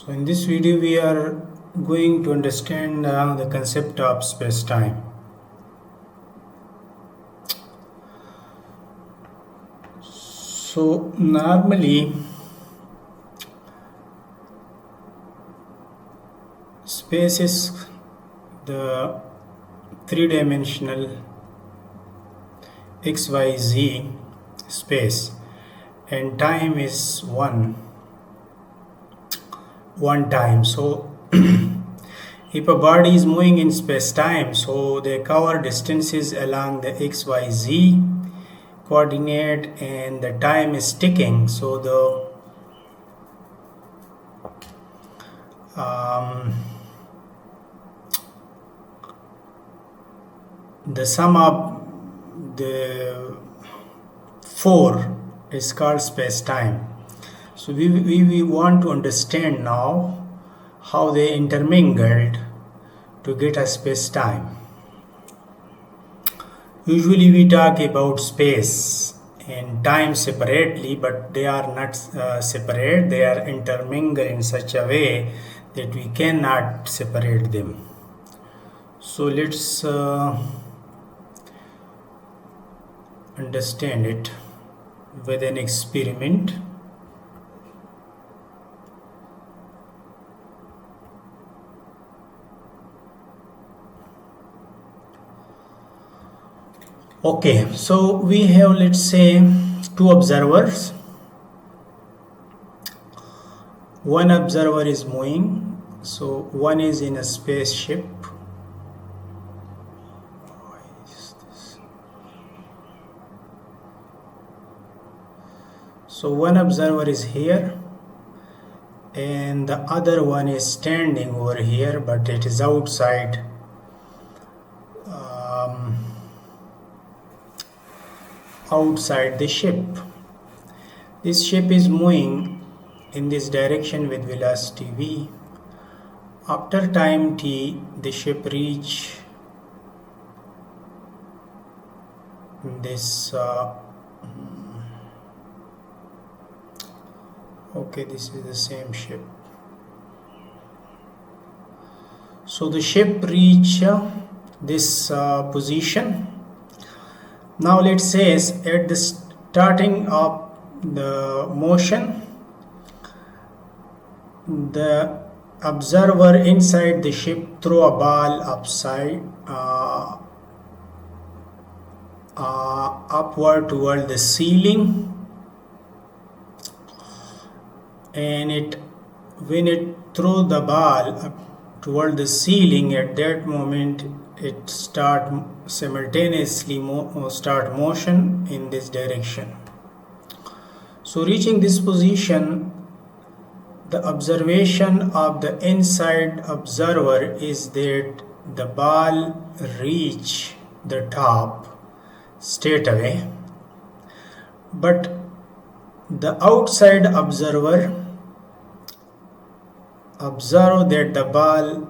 So in this video we are going to understand the concept of space-time. So normally space is the three-dimensional XYZ space and time is one time. So if a body is moving in space-time, so they cover distances along the XYZ coordinate and the time is ticking, so the sum of the four is called space-time. So we want to understand now how they intermingled to get a space-time. Usually we talk about space and time separately, but they are not separate. They are intermingled in such a way that we cannot separate them. So let's understand it with an experiment. Okay, so we have, let's say, two observers. One observer is moving, so one is in a spaceship. Why is this? So one observer is here and the other one is standing over here, but it is outside the ship. This ship is moving in this direction with velocity v. After time t, the ship reach this okay, this is the same ship. So the ship reach this position. Now let's say at the starting of the motion, the observer inside the ship throw a ball upward toward the ceiling, and when it throw the ball up toward the ceiling, at that moment it simultaneously start motion in this direction. So reaching this position, the observation of the inside observer is that the ball reach the top straight away, but the outside observer observe that the ball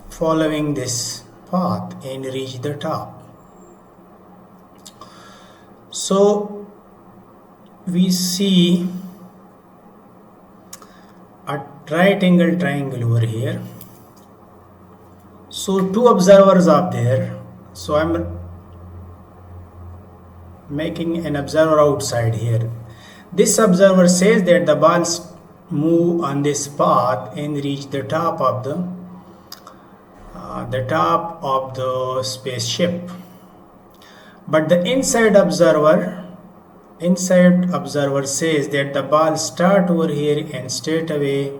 following this path and reach the top. So we see a right angle triangle over here. So two observers are there. So I'm making an observer outside here. This observer says that the balls move on this path and reach the top of the spaceship, but the inside observer says that the ball start over here and straight away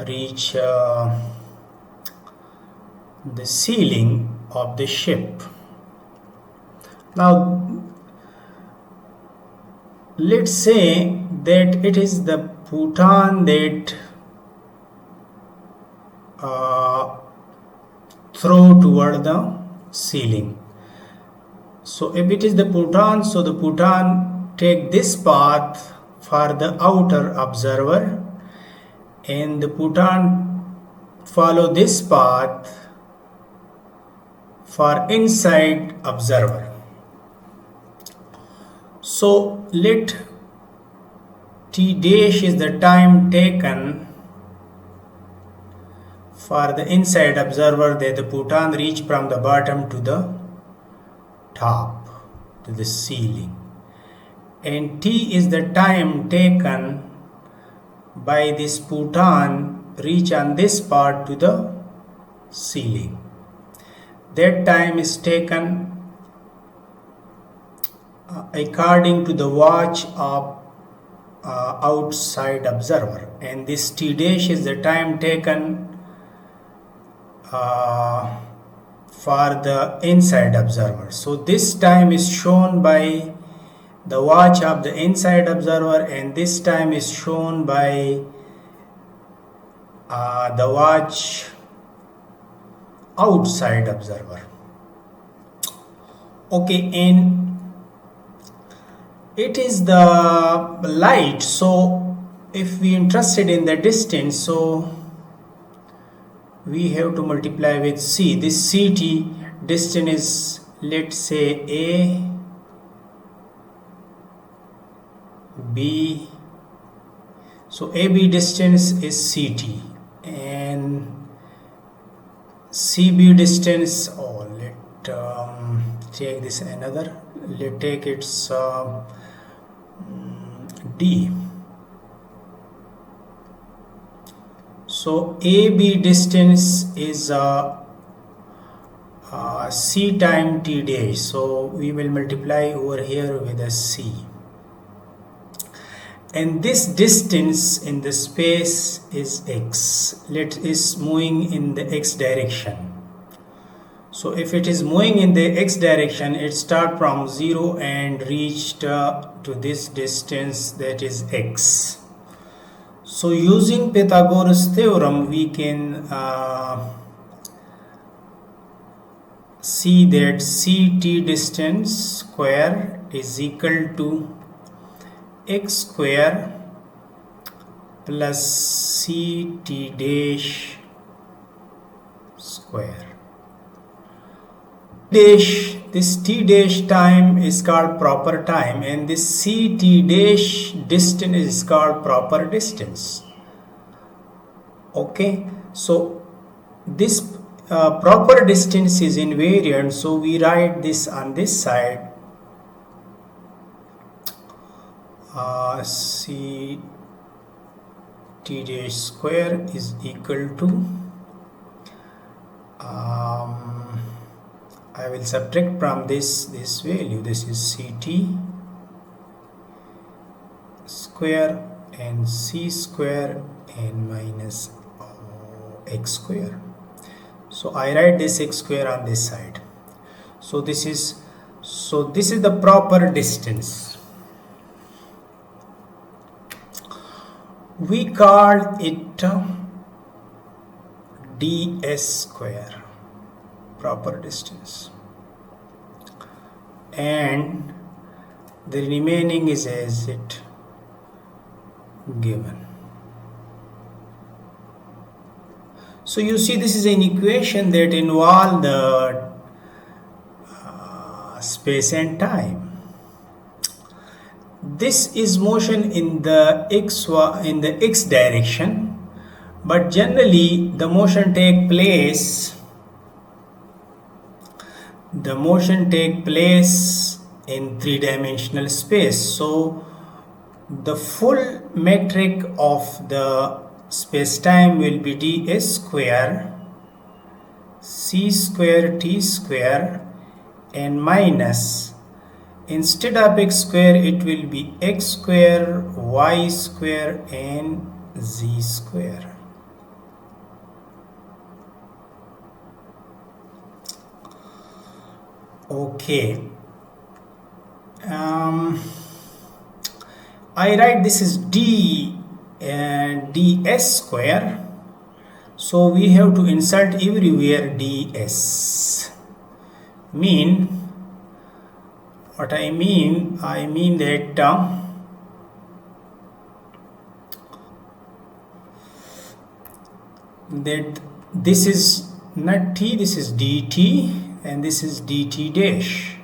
reach the ceiling of the ship. Now let's say that it is the photon that throw toward the ceiling. So if it is the photon, so the photon take this path for the outer observer and the photon follow this path for inside observer. So let t dash is the time taken for the inside observer that the photon reach from the bottom to the top, to the ceiling, and t is the time taken by this photon reach on this part to the ceiling. That time is taken according to the watch of outside observer, and this t dash is the time taken for the inside observer. So this time is shown by the watch of the inside observer, and this time is shown by the watch outside observer. Okay, and it is the light, so if we interested in the distance, so we have to multiply with c. This ct distance is, let's say, a b, so ab distance is ct, and cb distance, take this another, let's take its d. So AB distance is c time t dash, so we will multiply over here with a c, and this distance in the space is x. Let is moving in the x direction. So if it is moving in the x direction, it start from 0 and reached to this distance, that is x. So using Pythagoras theorem, we can see that ct distance square is equal to x square plus ct dash square. This t dash time is called proper time, and this ct dash distance is called proper distance. Okay, so this proper distance is invariant, so we write this on this side, ct dash square is equal to I will subtract from this value. This is ct square and c square and minus x square. So I write this x square on this side. So this is the proper distance. We call it ds square, proper distance, and the remaining is as it given. So you see, this is an equation that involves the space and time. This is motion in the x direction, but generally the motion take place in three-dimensional space. So the full metric of the space-time will be ds square, c square, t square, and minus, instead of x square it will be x square, y square, and z square. Okay, I write this is d and ds square, so we have to insert everywhere ds. What I mean that this is not t, this is dt, and this is dt dash.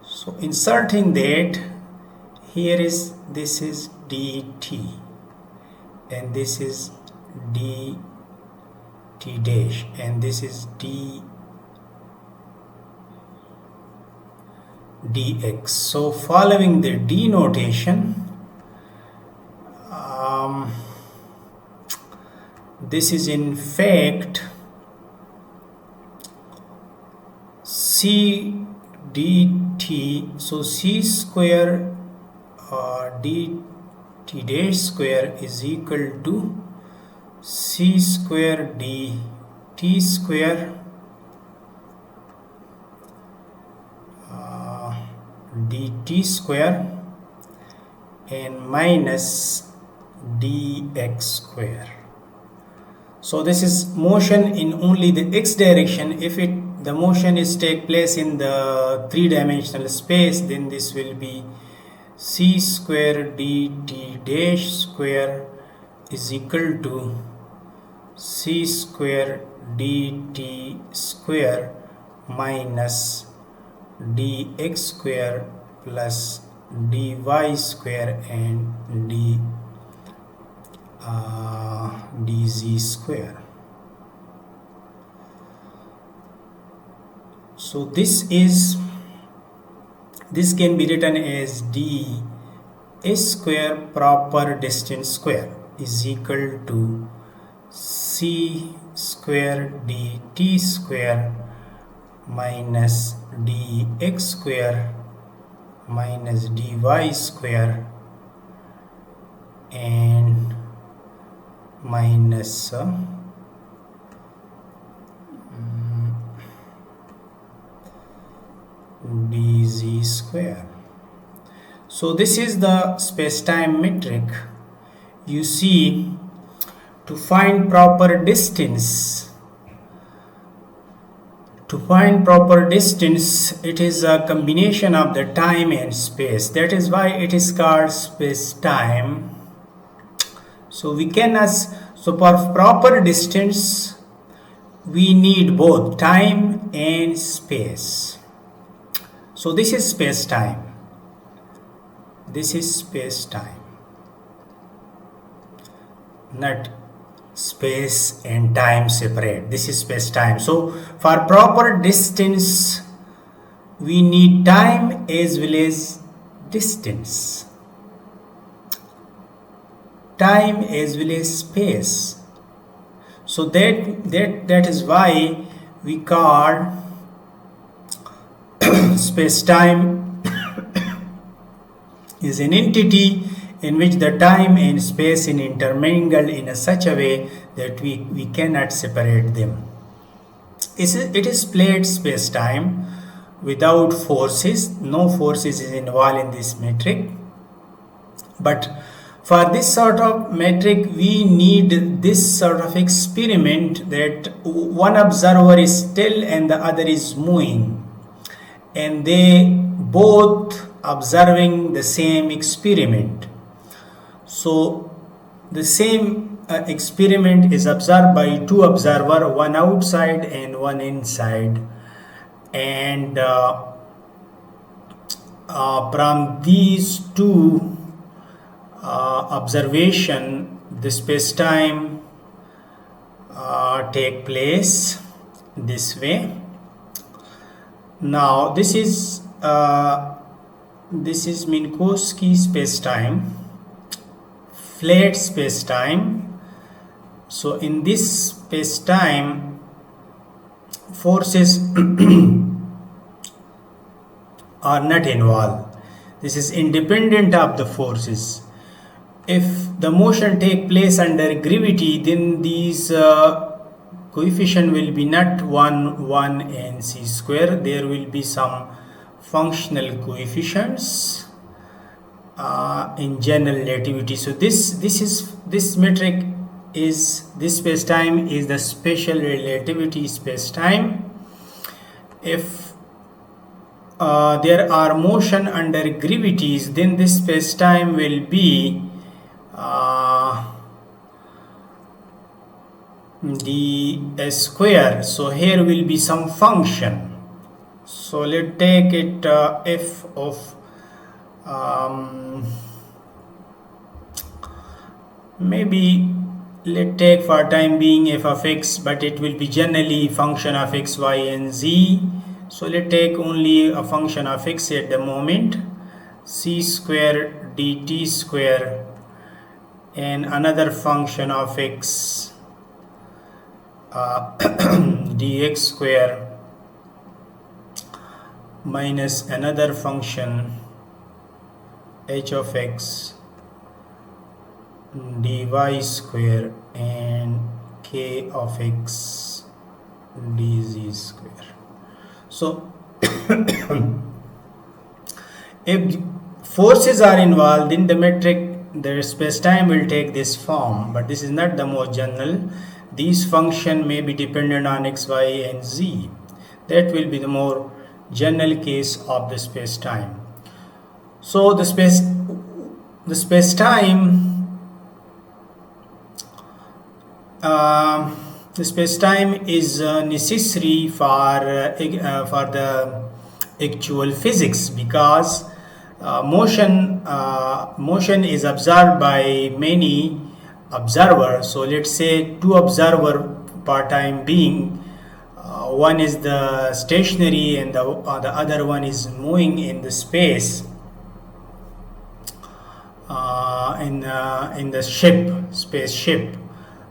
So inserting that here is, this is dt, and this is dt dash, and this is dx. So following the d notation, this is in fact c dt. So c square dt dash square is equal to c square dt square dt square and minus dx square. So this is motion in only the x direction. If the motion is take place in the three-dimensional space, then this will be c square dt dash square is equal to c square dt square minus dx square plus dy square and dz square. So this can be written as d square proper distance square is equal to c square dt square minus dx square minus dy square and minus dz square. So this is the space-time metric. You see, to find proper distance, it is a combination of the time and space. That is why it is called space-time. So for proper distance, we need both time and space. So this is space-time. This is space-time, not space and time separate. This is space-time. So for proper distance, we need time as well as distance, time as well as space. So that is why we call space-time is an entity in which the time and space is intermingled in such a way that we cannot separate them. It is plate space-time without forces. No forces is involved in this metric. But for this sort of metric, we need this sort of experiment that one observer is still and the other is moving, and they both observing the same experiment. So the same experiment is observed by two observers, one outside and one inside, and from these two observation, the space-time take place this way. Now this is Minkowski space-time, flat space-time. So in this space-time, forces are not involved. This is independent of the forces. If the motion take place under gravity, then these coefficient will be not 1, 1 and c square. There will be some functional coefficients in general relativity. So this metric is, this space-time is the special relativity space-time. If there are motion under gravities, then this space-time will be d square. So here will be some function. So let's take it f of um, maybe let take for time being f of x, but it will be generally function of x, y and z. So let take only a function of x at the moment, c square dt square, and another function of x, dx square, minus another function h of x dy square and k of x dz square. So if forces are involved in the metric, the space-time will take this form, but this is not the most general. These function may be dependent on x, y and z. That will be the more general case of the space-time. So the space-time the space-time is necessary for the actual physics, because motion is observed by many observers. So let's say two observer per time being, one is the stationary and the other one is moving in the space, in the spaceship.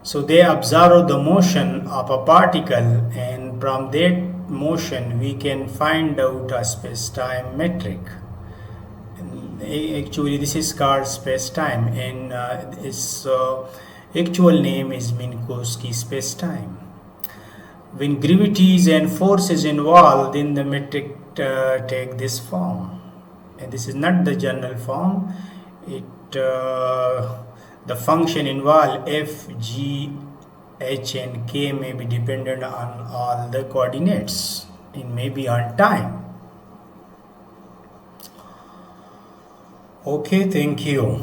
So they observe the motion of a particle, and from that motion we can find out a space-time metric. And actually this is called space-time, and its actual name is Minkowski space-time. When gravities and forces involved, then the metric take this form, and this is not the general form. The function involved f, g, h and k may be dependent on all the coordinates and maybe on time. Okay, thank you.